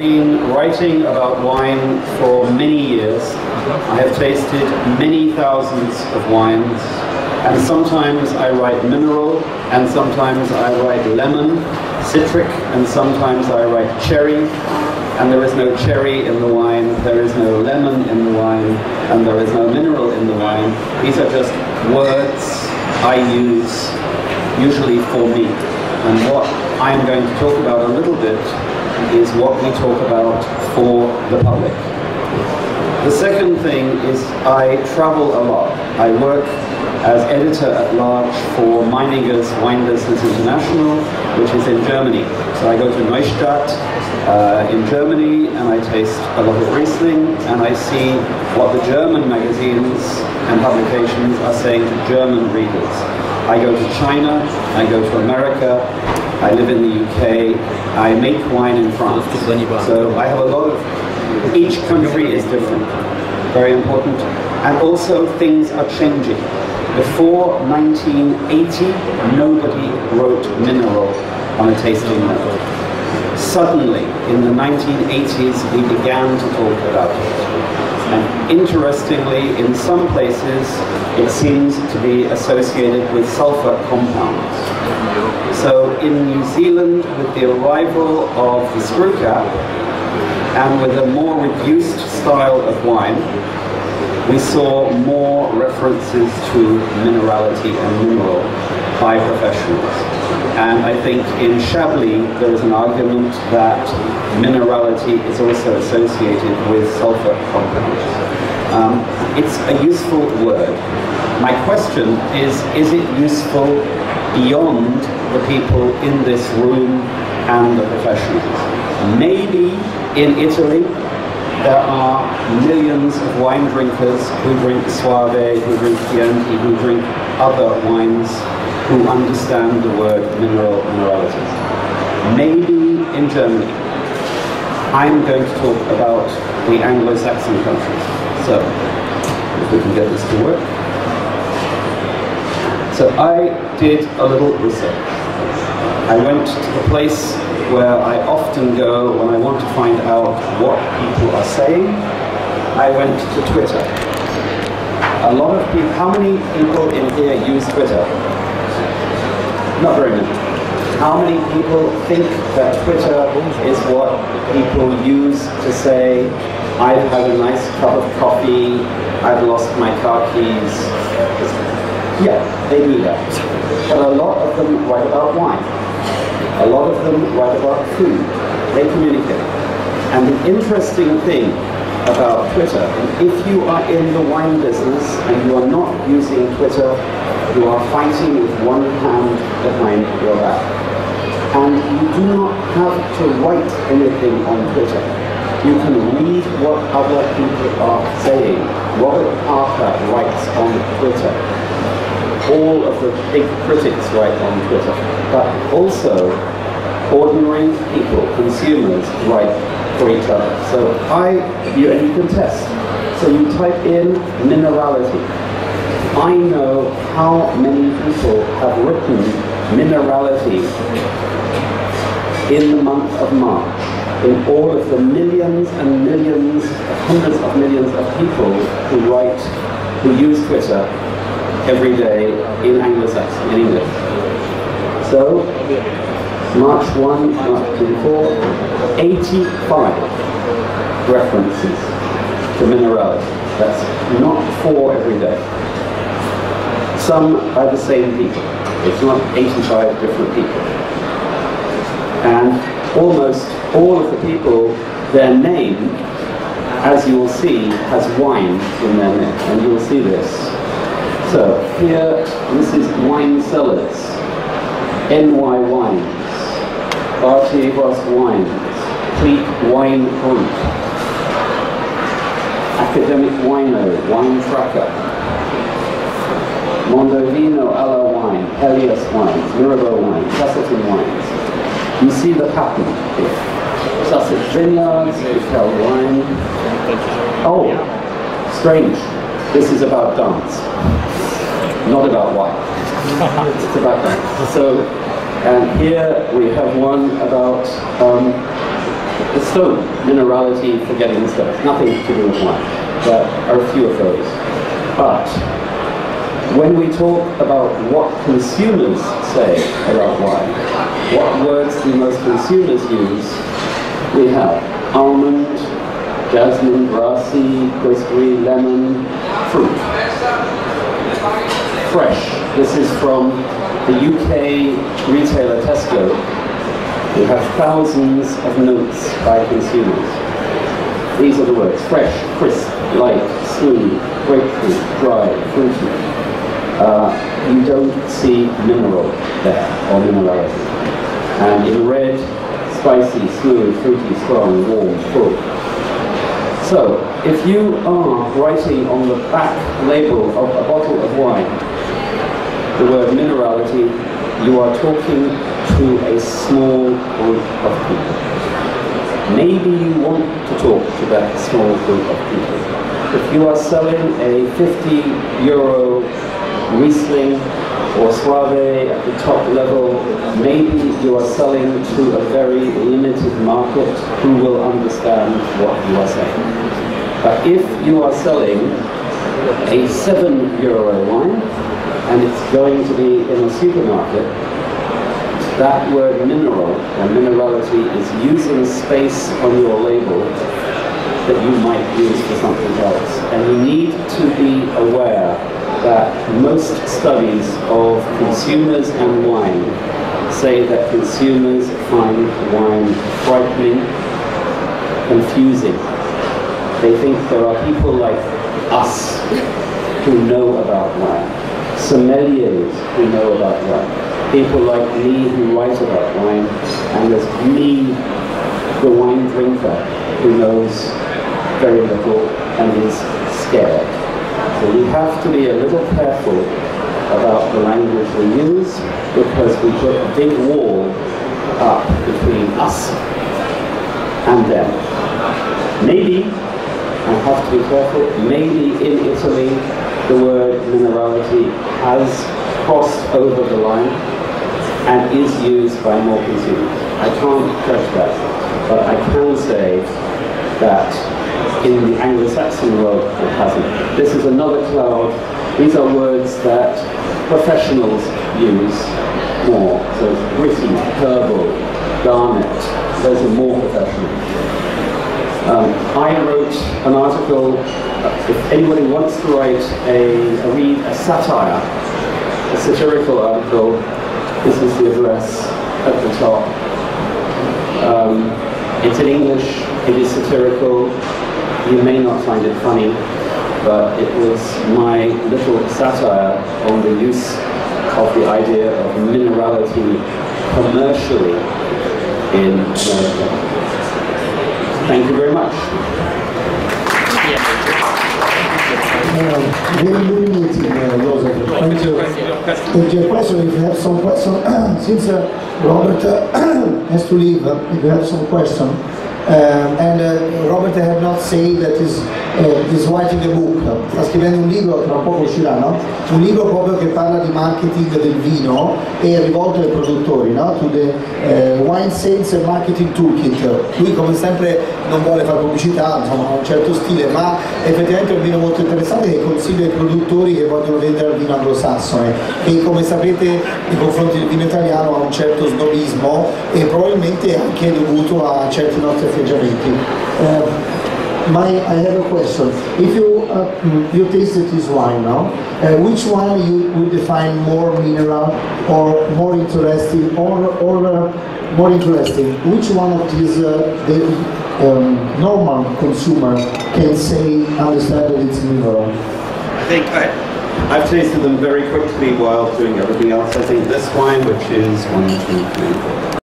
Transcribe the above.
Been writing about wine for many years. I have tasted many thousands of wines, and sometimes I write mineral, and sometimes I write lemon, citric, and sometimes I write cherry, and there is no cherry in the wine, there is no lemon in the wine, and there is no mineral in the wine. These are just words I use usually for me. And what I'm going to talk about a little bit is what we talk about for the public. The second thing is I travel a lot. I work as editor-at-large for Meiningers Wine Business International, which is in Germany. So I go to Neustadt in Germany, and I taste a lot of Riesling, and I see what the German magazines and publications are saying to German readers. I go to China, I go to America, I live in the UK, I make wine in France. So I have a lot of, each country is different, very important. And also things are changing. Before 1980, nobody wrote mineral on a tasting note. Suddenly, in the 1980s, we began to talk about it. And interestingly, in some places, it seems to be associated with sulfur compounds. So in New Zealand, with the arrival of the screw cap, and with a more reduced style of wine, we saw more references to minerality and mineral by professionals. And I think in Chablis, there is an argument that minerality is also associated with sulfur compounds. It's a useful word. My question is it useful beyond the people in this room and the professionals? Maybe in Italy, there are millions of wine drinkers who drink Soave, who drink Chianti, who drink other wines, who understand the word minerality. Maybe in Germany. I'm going to talk about the Anglo-Saxon countries. So, if we can get this to work. So I did a little research. I went to the place where I often go when I want to find out what people are saying. I went to Twitter. A lot of people, how many people in here use Twitter? Not very many. How many people think that Twitter is what people use to say, I've had a nice cup of coffee, I've lost my car keys? Yeah, they do that. But a lot of them write about wine. A lot of them write about food. They communicate. And the interesting thing about Twitter, if you are in the wine business and you are not using Twitter, you are fighting with one hand behind your back. And you do not have to write anything on Twitter. You can read what other people are saying. Robert Parker writes on Twitter. All of the big critics write on Twitter. But also, ordinary people, consumers, write for each other. So and you can test. So you type in minerality. I know how many people have written minerality in the month of March, in all of the millions and millions, hundreds of millions of people who use Twitter every day in Anglo-Saxon, in English. So, March 1, March 24, 85 references to minerality. That's not 4 every day. Some are the same people. It's not 85 different people. And almost all of the people, their name, as you will see, has wine in their name. And you will see this. So here, this is Wine Cellars, NY Wines, Bartievos Wines, Pleat Wine Group, Academic Wino, Wine Tracker, Mondovino Alla Wine, Helios Wines, Mirabeau Wine, Castleton Wines. You see the pattern here. Sussex Vineyards, Hotel Wine. Oh, strange. This is about dance, not about wine. It's about dance. So, and here we have one about The stone, minerality, forgetting the stones, nothing to do with wine. There are a few of those. But when we talk about what consumers say about wine, what words do most consumers use? We have almond, jasmine, grassy, gooseberry, lemon, fruit. Fresh. This is from the UK retailer Tesco. We have thousands of notes by consumers. These are the words: fresh, crisp, light, smooth, grapefruit, dry, fruity. You don't see mineral there, or minerality. And in red, spicy, smooth, fruity, strong, warm, full. So, if you are writing on the back label of a bottle of wine the word minerality, you are talking to a small group of people. Maybe you want to talk to that small group of people. If you are selling a €50 Riesling or Soave at the top level, maybe you are selling to a very limited market who will understand what you are saying. But if you are selling a €7 wine and it's going to be in a supermarket, that word mineral or minerality is using space on your label that you might use for something else. And you need to be aware that most studies of consumers and wine say that consumers find wine frightening, confusing. They think there are people like us who know about wine, sommeliers who know about wine, people like me who write about wine, and there's me, the wine drinker, who knows very little and is scared. So we have to be a little careful about the language we use, because we put a big wall up between us and them. Maybe, I have to be careful, maybe in Italy the word minerality has crossed over the line and is used by more consumers. I can't judge that, but I can say that in the Anglo-Saxon world it hasn't. This is another cloud. These are words that professionals use more. So gritty, herbal, garnet, those are more professional. I wrote an article, if anybody wants to write a satire, a satirical article, this is the address at the top. It's in English, it is satirical. You may not find it funny, but it was my little satire on the use of the idea of minerality commercially in America. Thank you very much. Very illuminating, Joseph. Thank you. If you have question, if you have some question, since Robert has to leave, if you have some question, and Robert I have not said that is writing a book, sta scrivendo un libro, tra poco uscirà, no? Un libro proprio che parla di marketing del vino e rivolto ai produttori, no? To the Wine Sales and Marketing Toolkit. Lui come sempre non vuole fare pubblicità, insomma ha un certo stile, ma effettivamente è un vino molto interessante che consiglia ai produttori che vogliono vendere il vino anglosassone, e come sapete nei confronti del vino italiano ha un certo snobismo e probabilmente anche dovuto a certi nostri atteggiamenti. I have a question. If you tasted this wine now, which one you would define more mineral or more interesting, or more interesting? Which one of these the normal consumer can say, understand that it's mineral? I think I've tasted them very quickly while doing everything else. I think this wine, which is 1, 2, 3, 4.